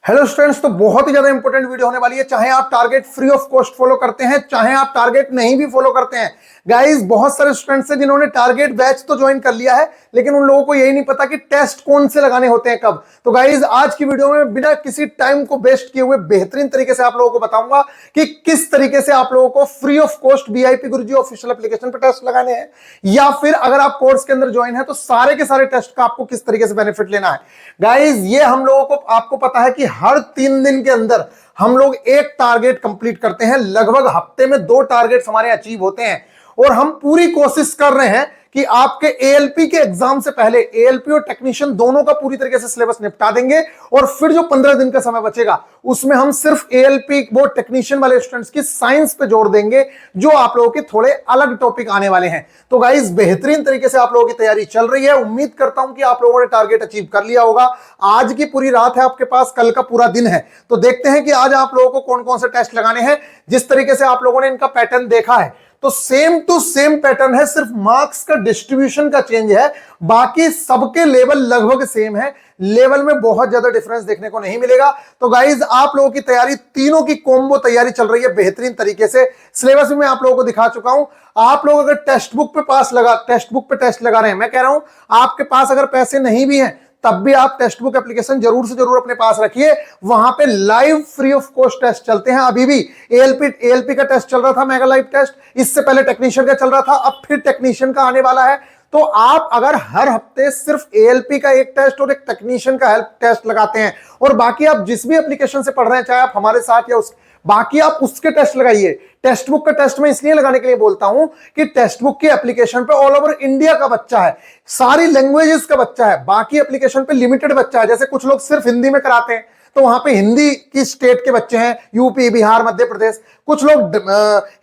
Hello students, तो बहुत ही ज्यादा इंपॉर्टेंट वीडियो होने वाली है। चाहे आप target free of cost follow करते हैं, चाहे आप टारगेट नहीं भी फॉलो करते हैं। गाइस, बहुत सारे स्टूडेंट्स हैं जिन्होंने टारगेट बैच तो ज्वाइन कर लिया है, लेकिन उन लोगों को यही नहीं पता कि टेस्ट कौन से लगाने होते हैं, कब। तो गाइस, आज की वीडियो में बिना किसी टाइम को वेस्ट किए हुए बेहतरीन तरीके से आप लोगों को बताऊंगा कि किस तरीके से आप लोगों को free of cost VIP Guruji official application पर टेस्ट लगाने हैं, या फिर अगर आप कोर्स के अंदर ज्वाइन है तो सारे के सारे टेस्ट का आपको किस तरीके से बेनिफिट लेना है। गाइस, ये हम लोगों को आपको पता है कि हर 3 दिन के अंदर हम लोग एक टारगेट कंप्लीट करते हैं। लगभग हफ्ते में 2 टारगेट्स हमारे अचीव होते हैं, और हम पूरी कोशिश कर रहे हैं कि आपके एएलपी के एग्जाम से पहले एएलपी और टेक्नीशियन दोनों का पूरी तरीके से सिलेबस निपटा देंगे, और फिर जो 15 दिन का समय बचेगा उसमें हम सिर्फ एएलपी वो टेक्नीशियन वाले स्टूडेंट्स की साइंस पे जोड़ देंगे, जो आप लोगों के थोड़े अलग टॉपिक आने वाले हैं। तो गाइस, बेहतरीन तरीके से आप लोगों की तैयारी चल रही है। उम्मीद करता हूं कि आप लोगों ने टारगेट अचीव कर लिया होगा। आज की पूरी रात है आपके पास, कल का पूरा दिन है, तो देखते हैं कि आज आप लोगों को कौन कौन से टेस्ट लगाने हैं। जिस तरीके से आप लोगों ने इनका पैटर्न देखा है, तो सेम टू सेम पैटर्न है, सिर्फ मार्क्स का डिस्ट्रीब्यूशन का चेंज है। बाकी सबके लेवल लगभग सेम है, लेवल में बहुत ज्यादा डिफरेंस देखने को नहीं मिलेगा। तो गाइज, आप लोगों की तैयारी, तीनों की कॉम्बो तैयारी चल रही है बेहतरीन तरीके से। सिलेबस भी मैं आप लोगों को दिखा चुका हूं। आप लोग अगर टेक्स्ट बुक पे टेस्ट लगा रहे हैं, मैं कह रहा हूं आपके पास अगर पैसे नहीं भी हैं तब भी आप टेक्स्ट बुक एप्लीकेशन जरूर से जरूर अपने पास रखिए। वहां पे live free of cost test चलते हैं। अभी भी एएलपी का टेस्ट चल रहा था, मेगा लाइव टेस्ट, इससे पहले टेक्नीशियन का चल रहा था, अब फिर टेक्नीशियन का आने वाला है। तो आप अगर हर हफ्ते सिर्फ एएलपी का एक टेस्ट और एक टेक्नीशियन का हेल्प टेस्ट लगाते हैं, और बाकी आप जिस भी एप्लीकेशन से पढ़ रहे हैं, चाहे आप हमारे साथ या बाकी आप उसके टेस्ट लगाइए। टेक्स्ट बुक का टेस्ट मैं इसलिए लगाने के लिए बोलता हूं कि टेक्स्ट बुक के एप्लीकेशन पे ऑल ओवर इंडिया का बच्चा है, सारी लैंग्वेजेस का बच्चा है। बाकी एप्लीकेशन पे लिमिटेड बच्चा है। जैसे कुछ लोग सिर्फ हिंदी में कराते हैं, तो वहां पे हिंदी की स्टेट के बच्चे हैं, यूपी, बिहार, मध्य प्रदेश। कुछ लोग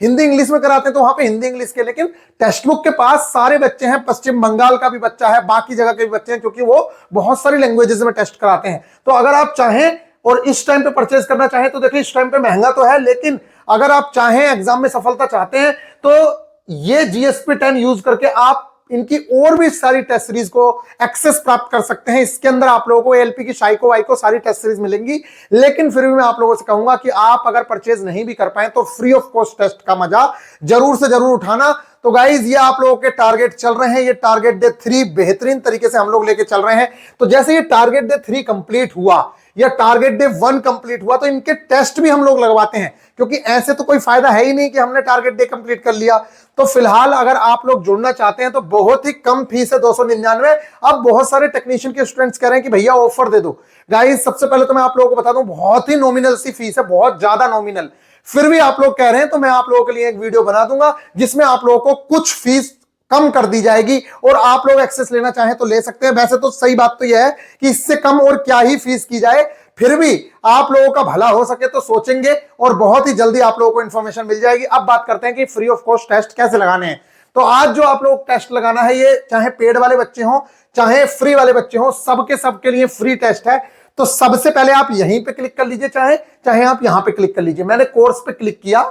हिंदी इंग्लिश में कराते हैं, तो वहां पे हिंदी इंग्लिश के। लेकिन टेक्स्ट बुक के पास सारे बच्चे हैं, पश्चिम बंगाल का भी बच्चा है, बाकी जगह के भी बच्चे हैं, क्योंकि वो बहुत सारी लैंग्वेजेस में टेस्ट कराते हैं। तो अगर आप चाहें और इस टाइम पे परचेज करना चाहें, तो देखिए इस टाइम पे महंगा तो है, लेकिन अगर आप चाहें, एग्जाम में सफलता चाहते हैं, तो ये जीएसपी 10 यूज करके आप इनकी और भी सारी टेस्ट सीरीज को एक्सेस प्राप्त कर सकते हैं। इसके अंदर आप लोगों को एएलपी की शाइको वाइको सारी टेस्ट सीरीज मिलेंगी। लेकिन फिर भी मैं आप लोगों से कहूंगा कि आप अगर परचेज नहीं भी कर पाए तो फ्री ऑफ कॉस्ट टेस्ट का मजा जरूर से जरूर उठाना। तो गाइज, ये आप लोगों के टारगेट चल रहे हैं। ये टारगेट डे 3 बेहतरीन तरीके से हम लोग लेके चल रहे हैं। तो जैसे ये टारगेट डे 3 कंप्लीट हुआ या टारगेट डे 1 कंप्लीट हुआ, तो इनके टेस्ट भी हम लोग लगवाते हैं, क्योंकि ऐसे तो कोई फायदा है ही नहीं कि हमने टारगेट डे कंप्लीट कर लिया। तो फिलहाल अगर आप लोग जुड़ना चाहते हैं तो बहुत ही कम फीस है, 299। अब बहुत सारे टेक्नीशियन के स्टूडेंट्स कह रहे हैं कि भैया ऑफर दे दो। गाइस, सबसे पहले तो मैं आप लोगों को बता दूं, बहुत ही नॉमिनल सी फीस है, बहुत ज्यादा नॉमिनल। फिर भी आप लोग कह रहे हैं तो मैं आप लोगों के लिए एक वीडियो बना दूंगा जिसमें आप लोगों को कुछ फीस कम कर दी जाएगी, और आप लोग एक्सेस लेना चाहें तो ले सकते हैं। वैसे तो सही बात तो यह है कि इससे कम और क्या ही फीस की जाए, फिर भी आप लोगों का भला हो सके तो सोचेंगे, और बहुत ही जल्दी आप लोगों को इंफॉर्मेशन मिल जाएगी। अब बात करते हैं कि फ्री ऑफ कॉस्ट टेस्ट कैसे लगाने हैं। तो आज जो आप लोग टेस्ट लगाना है, ये चाहे पेड वाले बच्चे हों चाहे फ्री वाले बच्चे हों, सबके लिए फ्री टेस्ट है। तो सबसे पहले आप यहीं पे क्लिक कर लीजिए, चाहे आप यहां पे क्लिक कर लीजिए। मैंने कोर्स पे क्लिक किया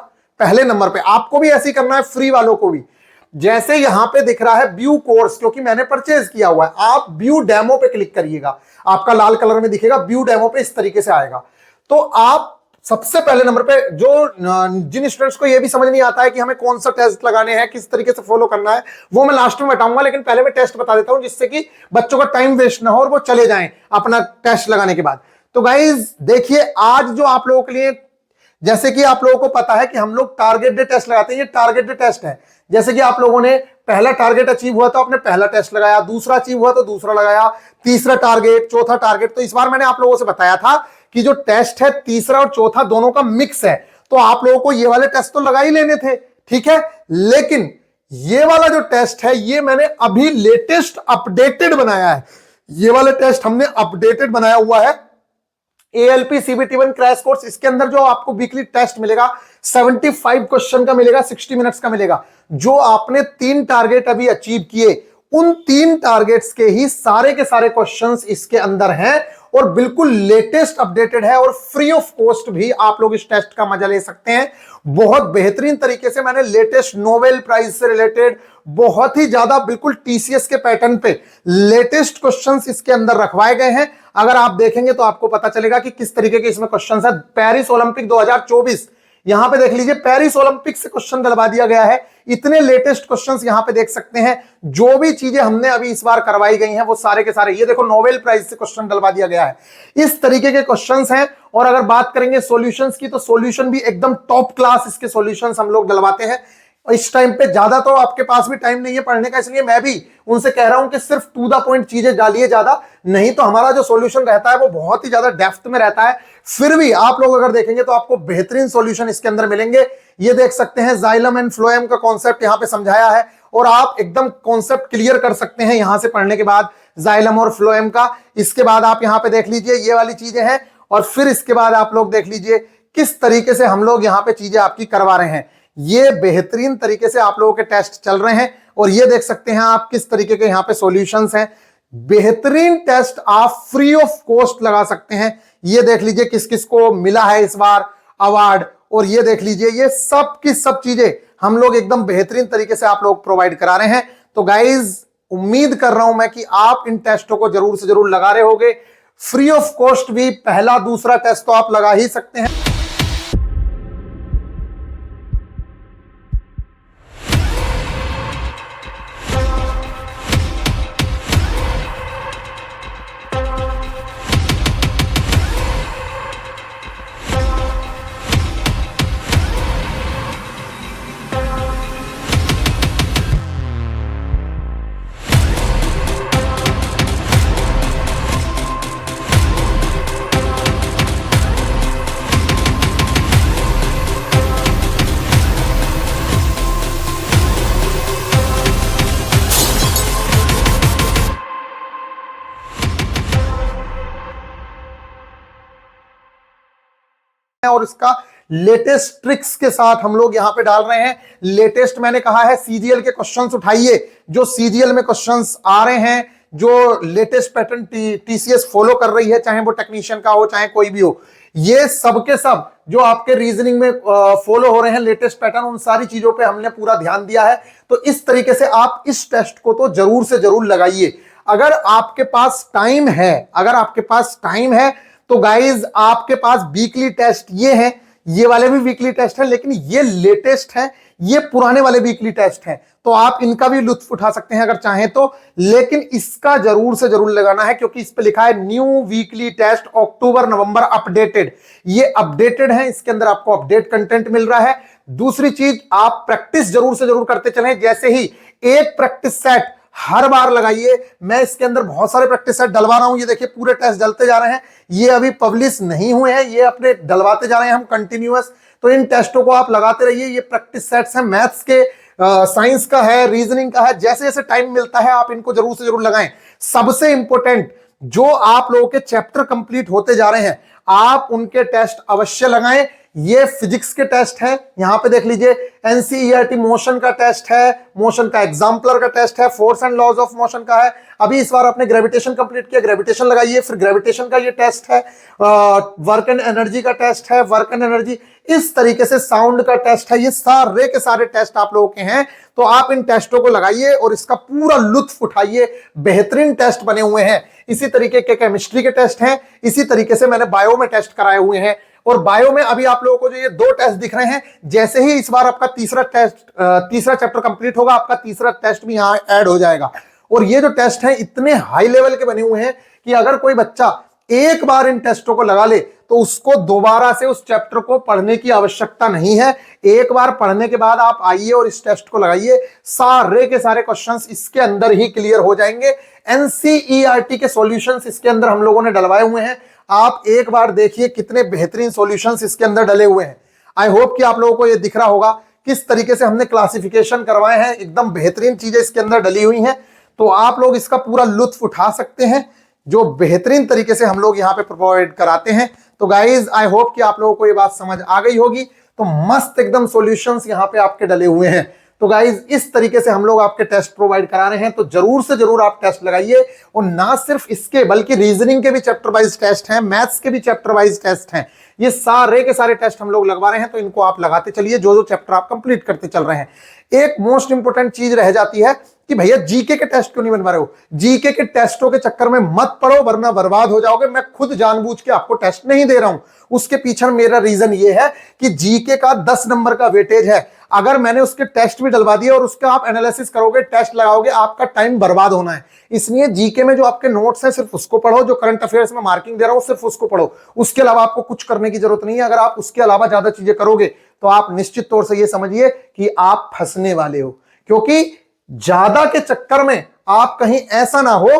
पहले नंबर पे, आपको भी ऐसे ही करना है, फ्री वालों को भी। जैसे यहां पे दिख रहा है व्यू कोर्स, क्योंकि मैंने परचेज किया हुआ है, आप व्यू डेमो पे क्लिक करिएगा, आपका लाल कलर में दिखेगा, व्यू डेमो पे इस तरीके से आएगा। तो आप सबसे पहले नंबर पे, जो जिन स्टूडेंट्स को ये भी समझ नहीं आता है कि हमें कौन सा टेस्ट लगाने हैं, किस तरीके से फॉलो करना है, वो मैं लास्ट में बताऊंगा। लेकिन पहले मैं टेस्ट बता देता हूं, जिससे कि बच्चों का टाइम वेस्ट ना हो और वो चले जाएं अपना टेस्ट लगाने के बाद। तो गाइज देखिए, आज जो आप लोगों के लिए, जैसे कि आप लोगों को पता है कि हम लोग टारगेट डे टेस्ट लगाते हैं, ये टारगेट डे टेस्ट है। जैसे कि आप लोगों ने पहला टारगेट अचीव हुआ तो आपने पहला टेस्ट लगाया, दूसरा अचीव हुआ तो दूसरा लगाया, तीसरा टारगेट, चौथा टारगेट। तो इस बार मैंने आप लोगों से बताया था कि जो टेस्ट है तीसरा और चौथा दोनों का मिक्स है, तो आप लोगों को ये वाले टेस्ट तो लगा ही लेने थे, ठीक है। लेकिन ये वाला जो टेस्ट है, ये मैंने अभी लेटेस्ट अपडेटेड बनाया है। ये वाले टेस्ट हमने अपडेटेड बनाया हुआ है, एएलपी सीबीटी 1 क्रैश कोर्स। इसके अंदर जो आपको वीकली टेस्ट मिलेगा, 75 क्वेश्चन का मिलेगा, 60 मिनट्स का मिलेगा। जो आपने 3 टारगेट अभी अचीव किए, उन 3 टारगेट्स के ही सारे के सारे क्वेश्चंस इसके अंदर हैं, और बिल्कुल लेटेस्ट अपडेटेड है और फ्री ऑफ कॉस्ट भी आप लोग इस टेस्ट का मजा ले सकते हैं। बहुत बेहतरीन तरीके से मैंने लेटेस्ट नोबेल प्राइज से रिलेटेड बहुत ही ज्यादा बिल्कुल टीसीएस के पैटर्न पे लेटेस्ट क्वेश्चंस इसके अंदर रखवाए गए हैं। अगर आप देखेंगे तो आपको पता चलेगा कि किस तरीके के इसमें क्वेश्चंस है। पेरिस ओलंपिक 2024, यहां पे देख लीजिए पेरिस ओलंपिक से क्वेश्चन डलवा दिया गया है। इतने लेटेस्ट क्वेश्चंस यहां पे देख सकते हैं। जो भी चीजें हमने अभी इस बार करवाई गई हैं वो सारे के सारे, ये देखो नोबेल प्राइज से क्वेश्चन डलवा दिया गया है। इस तरीके के क्वेश्चंस हैं। और अगर बात करेंगे सॉल्यूशंस की, तो सॉल्यूशन भी एकदम टॉप क्लास इसके सॉल्यूशंस हम लोग डलवाते हैं। इस टाइम पे ज्यादा तो आपके पास भी टाइम नहीं है पढ़ने का, इसलिए मैं भी उनसे कह रहा हूं कि सिर्फ टू द पॉइंट चीजें डालिए ज्यादा, नहीं तो हमारा जो सॉल्यूशन रहता है वो बहुत ही ज्यादा डेप्थ में रहता है। फिर भी आप लोग अगर देखेंगे तो आपको बेहतरीन सॉल्यूशन इसके अंदर मिलेंगे। ये देख सकते हैं जाइलम एंड फ्लोएम का कॉन्सेप्ट यहां पे समझाया है और आप एकदम कॉन्सेप्ट क्लियर कर सकते हैं यहां से पढ़ने के बाद जाइलम और फ्लोएम का। इसके बाद आप यहां पे देख लीजिए ये वाली चीजें हैं और फिर इसके बाद आप लोग देख लीजिए किस तरीके से हम लोग यहां पे चीजें आपकी करवा रहे हैं। ये बेहतरीन तरीके से आप लोगों के टेस्ट चल रहे हैं और ये देख सकते हैं आप किस तरीके के यहां पे सॉल्यूशंस हैं। बेहतरीन टेस्ट आप फ्री ऑफ कॉस्ट लगा सकते हैं। ये देख लीजिए किस किस को मिला है इस बार अवार्ड, और ये देख लीजिए ये सब की सब चीजें हम लोग एकदम बेहतरीन तरीके से आप लोग प्रोवाइड करा रहे हैं। तो गाइज उम्मीद कर रहा हूं मैं कि आप इन टेस्टों को जरूर से जरूर लगा रहे होंगे। फ्री ऑफ कॉस्ट भी पहला दूसरा टेस्ट तो आप लगा ही सकते हैं। और इसका लेटेस्ट ट्रिक्स के साथ हम लोग यहां पे डाल रहे हैं। लेटेस्ट मैंने कहा है सीजीएल के क्वेश्चंस उठाइए, जो सीजीएल में क्वेश्चंस आ रहे हैं, जो लेटेस्ट पैटर्न टीसीएस फॉलो कर रही है, चाहे वो टेक्नीशियन का हो चाहे कोई भी हो, ये सब के सब जो आपके रीजनिंग में फॉलो हो रहे हैं लेटेस्ट पैटर्न, उन सारी चीजों पे हमने पूरा ध्यान दिया है। तो इस तरीके से आप इस टेस्ट को तो जरूर से जरूर लगाइए। अगर आपके पास टाइम है, अगर आपके पास टाइम है तो गाइज आपके पास वीकली टेस्ट ये हैं, ये वाले भी वीकली टेस्ट हैं, लेकिन ये लेटेस्ट हैं, ये पुराने वाले वीकली टेस्ट हैं, तो आप इनका भी लुत्फ उठा सकते हैं अगर चाहें तो। लेकिन इसका जरूर से जरूर लगाना है क्योंकि इस पे लिखा है न्यू वीकली टेस्ट अक्टूबर नवंबर अपडेटेड। ये अपडेटेड है, इसके अंदर आपको अपडेट कंटेंट मिल रहा है। दूसरी चीज, आप प्रैक्टिस जरूर से जरूर करते चलें। जैसे ही एक प्रैक्टिस सेट हर बार लगाइए। मैं इसके अंदर बहुत सारे प्रैक्टिस सेट डलवा रहा हूं, ये देखिए पूरे टेस्ट डलते जा रहे हैं, ये अभी पब्लिश नहीं हुए हैं, ये अपने डलवाते जा रहे हैं हम कंटिन्यूअस। तो इन टेस्टों को आप लगाते रहिए। ये प्रैक्टिस सेट्स हैं, मैथ्स के, साइंस का है, रीजनिंग का है। जैसे जैसे टाइम मिलता है आप इनको जरूर से जरूर लगाएं। सबसे इंपॉर्टेंट, जो आप लोगों के चैप्टर कंप्लीट होते जा रहे हैं आप उनके टेस्ट अवश्य लगाएं। ये फिजिक्स के टेस्ट हैं, यहां पे देख लीजिए एनसीईआरटी मोशन का टेस्ट है, मोशन का एग्जाम्पलर का टेस्ट है, force and laws of motion का है। अभी इस बार आपने ग्रेविटेशन कंप्लीट किया, ग्रेविटेशन लगाइए, फिर ग्रेविटेशन का ये टेस्ट है, वर्क एंड एनर्जी का टेस्ट है, वर्क एंड एनर्जी, इस तरीके से साउंड का टेस्ट है। ये सारे के सारे टेस्ट आप लोगों के हैं, तो आप इन टेस्टों को लगाइए और इसका पूरा लुत्फ उठाइए। बेहतरीन टेस्ट बने हुए हैं। इसी तरीके के केमिस्ट्री के टेस्ट हैं, इसी तरीके से मैंने बायो में टेस्ट कराए हुए हैं। और बायो में अभी आप लोगों को जो ये दो टेस्ट दिख रहे हैं, जैसे ही इस बार आपका तीसरा चैप्टर कंप्लीट होगा, आपका तीसरा टेस्ट भी यहां ऐड हो जाएगा। और ये जो टेस्ट हैं इतने हाई लेवल के बने हुए हैं कि अगर कोई बच्चा एक बार इन टेस्टों को लगा ले तो उसको दोबारा से उस चैप्टर को पढ़ने की आवश्यकता नहीं है। एक बार पढ़ने के बाद आप आइए और इस टेस्ट को लगाइए, सारे के सारे क्वेश्चंस इसके अंदर ही क्लियर हो जाएंगे। एनसीईआरटी के सॉल्यूशंस इसके अंदर हम लोगों ने डलवाए हुए हैं। आप एक बार देखिए कितने बेहतरीन सॉल्यूशंस इसके अंदर डले हुए हैं। आई होप कि आप लोगों को यह दिख रहा होगा किस तरीके से हमने क्लासिफिकेशन करवाए हैं। एकदम बेहतरीन चीजें इसके अंदर डली हुई हैं, तो आप लोग इसका पूरा लुत्फ उठा सकते हैं, जो बेहतरीन तरीके से हम लोग यहाँ पे प्रोवाइड कराते हैं। तो गाइज आई होप कि आप लोगों को ये बात समझ आ गई होगी। तो मस्त एकदम सॉल्यूशंस यहाँ पे आपके डले हुए हैं। तो गाइज इस तरीके से हम लोग आपके टेस्ट प्रोवाइड करा रहे हैं, तो जरूर से जरूर आप टेस्ट लगाइए। और ना सिर्फ इसके बल्कि रीजनिंग के भी चैप्टर वाइज टेस्ट हैं, मैथ्स के भी चैप्टर वाइज टेस्ट हैं, ये सारे के सारे टेस्ट हम लोग लगवा रहे हैं। तो इनको आप लगाते चलिए जो जो चैप्टर आप कंप्लीट करते चल रहे हैं। एक मोस्ट इंपोर्टेंट चीज रह जाती है कि भैया जीके के टेस्ट क्यों नहीं बनवा रहे हो। जीके के टेस्टों के चक्कर में मत पड़ो वरना बर्बाद हो जाओगे। मैं खुद जानबूझ के आपको टेस्ट नहीं दे रहा हूं, उसके पीछे मेरा रीजन ये है कि जीके का 10 नंबर का वेटेज है। अगर मैंने उसके टेस्ट भी डलवा दिए और उसका आप एनालिसिस करोगे, टेस्ट लगाओगे, आपका टाइम बर्बाद होना है। इसलिए जीके में जो आपके नोट्स हैं सिर्फ उसको पढ़ो, जो करंट अफेयर्स में मार्किंग दे रहा हूं सिर्फ उसको पढ़ो। उसके अलावा आपको कुछ करने की जरूरत नहीं है। अगर आप उसके अलावा ज्यादा चीजें करोगे तो आप निश्चित तौर से यह समझिए कि आप फंसने वाले हो, क्योंकि ज्यादा के चक्कर में आप कहीं ऐसा ना हो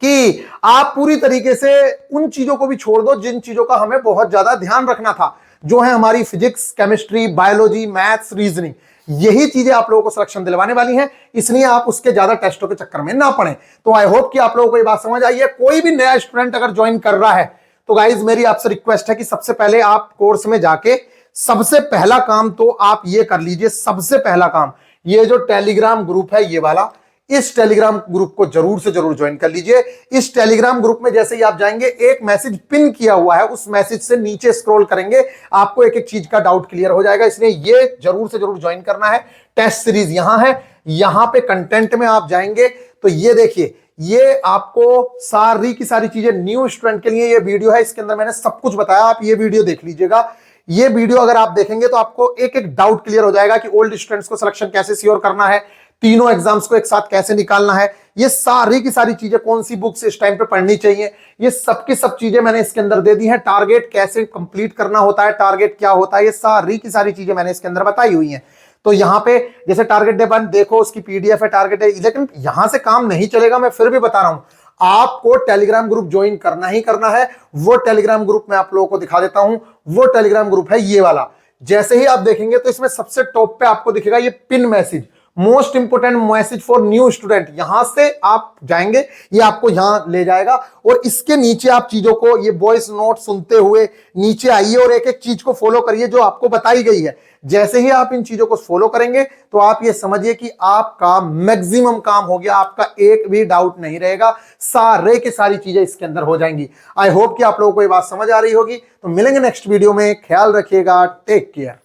कि आप पूरी तरीके से उन चीजों को भी छोड़ दो जिन चीजों का हमें बहुत ज्यादा ध्यान रखना था, जो है हमारी physics, chemistry, biology, maths, reasoning. यही चीजें आप लोगों को सिलेक्शन दिलवाने वाली हैं, इसलिए आप उसके ज्यादा टेस्टों के चक्कर में ना पड़े। तो आई होप कि आप लोगों को ये बात समझ आई है। कोई भी नया स्टूडेंट अगर ज्वाइन कर रहा है तो गाइज मेरी आपसे रिक्वेस्ट है कि सबसे पहले आप कोर्स में जाके सबसे पहला काम तो आप ये कर लीजिए। सबसे पहला काम, ये जो टेलीग्राम ग्रुप है ये वाला, इस टेलीग्राम ग्रुप को जरूर से जरूर ज्वाइन कर लीजिए। इस टेलीग्राम ग्रुप में जैसे ही आप जाएंगे, एक मैसेज पिन किया हुआ है, उस मैसेज से नीचे स्क्रॉल करेंगे, आपको एक एक चीज का डाउट क्लियर हो जाएगा। इसलिए ये जरूर से जरूर ज्वाइन करना है। टेस्ट सीरीज यहां है, यहां पे कंटेंट में आप जाएंगे तो ये देखिए, ये आपको सारी की सारी चीजें न्यू स्टूडेंट के लिए ये वीडियो है। इसके अंदर मैंने सब कुछ बताया, आप ये वीडियो देख लीजिएगा। ये वीडियो अगर आप देखेंगे तो आपको एक एक डाउट क्लियर हो जाएगा कि ओल्ड स्टूडेंट्स को सिलेक्शन कैसे सियोर करना है, तीनों एग्जाम्स को एक साथ कैसे निकालना है, ये सारी की सारी चीजें, कौन सी बुक्स इस टाइम पे पढ़नी चाहिए, ये सब की सब चीजें मैंने इसके अंदर दे दी हैं। टारगेट कैसे कंप्लीट करना होता है, टारगेट क्या होता है, ये सारी की सारी चीजें मैंने इसके अंदर बताई हुई हैं। तो यहां पे जैसे टारगेट डे वन देखो, उसकी पीडीएफ है टारगेट है। लेकिन यहां से काम नहीं चलेगा, मैं फिर भी बता रहा हूं, आपको टेलीग्राम ग्रुप ज्वाइन करना ही करना है। वो टेलीग्राम ग्रुप मैं आप लोगों को दिखा देता हूं। वो टेलीग्राम ग्रुप है ये वाला। जैसे ही आप देखेंगे तो इसमें सबसे टॉप पे आपको दिखेगा ये pin message, most important message for new student. यहां से आप जाएंगे, ये आपको यहां ले जाएगा और इसके नीचे आप चीजों को, ये वॉइस नोट सुनते हुए नीचे आइए और एक एक चीज को फॉलो करिए जो आपको बताई गई है। जैसे ही आप इन चीजों को फॉलो करेंगे तो आप ये समझिए कि आपका मैक्सिमम काम हो गया, आपका एक भी डाउट नहीं रहेगा, सारे की सारी चीजें इसके अंदर हो जाएंगी। आई होप कि आप लोगों को ये बात समझ आ रही होगी। तो मिलेंगे नेक्स्ट वीडियो में, ख्याल रखिएगा, टेक केयर।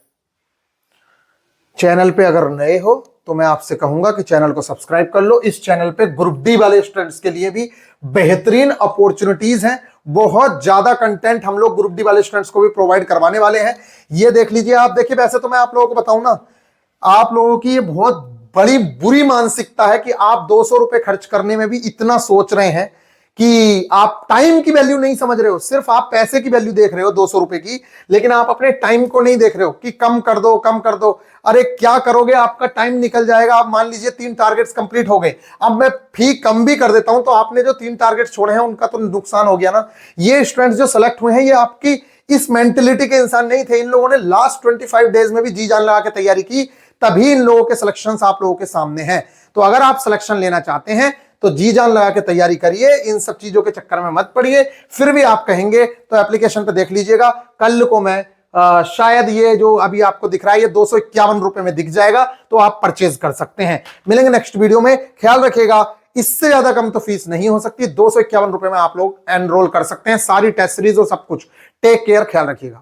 चैनल पे अगर नए हो तो मैं आपसे कहूंगा कि चैनल को सब्सक्राइब कर लो। इस चैनल पे ग्रुप डी वाले स्टूडेंट्स के लिए भी बेहतरीन अपॉर्चुनिटीज हैं। बहुत ज्यादा कंटेंट हम लोग ग्रुप डी वाले स्टूडेंट्स को भी प्रोवाइड करवाने वाले हैं। ये देख लीजिए आप। देखिए, वैसे तो मैं आप लोगों को बताऊं ना, आप लोगों की ये बहुत बड़ी बुरी मानसिकता है कि आप 200 रुपए खर्च करने में भी इतना सोच रहे हैं कि आप टाइम की वैल्यू नहीं समझ रहे हो। सिर्फ आप पैसे की वैल्यू देख रहे हो 200 रुपए की, लेकिन आप अपने टाइम को नहीं देख रहे हो कि कम कर दो, कम कर दो। अरे क्या करोगे, आपका टाइम निकल जाएगा। आप मान लीजिए 3 टारगेट्स कंप्लीट हो गए, अब मैं फी कम भी कर देता हूं तो आपने जो 3 टारगेट्स छोड़े हैं उनका तो नुकसान हो गया ना। ये स्टूडेंट्स जो सेलेक्ट हुए हैं ये आपकी इस मेंटेलिटी के इंसान नहीं थे। इन लोगों ने लास्ट 25 डेज में भी जी जान लगा के तैयारी की, तभी इन लोगों के सिलेक्शन आप लोगों के सामने हैं। तो अगर आप सिलेक्शन लेना चाहते हैं तो जी जान लगा के तैयारी करिए, इन सब चीजों के चक्कर में मत पड़िए। फिर भी आप कहेंगे तो एप्लीकेशन पे देख लीजिएगा, कल को मैं शायद ये जो अभी आपको दिख रहा है ये 251 रुपए में दिख जाएगा, तो आप परचेज कर सकते हैं। मिलेंगे नेक्स्ट वीडियो में, ख्याल रखिएगा। इससे ज्यादा कम तो फीस नहीं हो सकती, 251 रुपए में आप लोग एनरोल कर सकते हैं सारी टेस्ट सीरीज और सब कुछ। टेक केयर, ख्याल रखिएगा।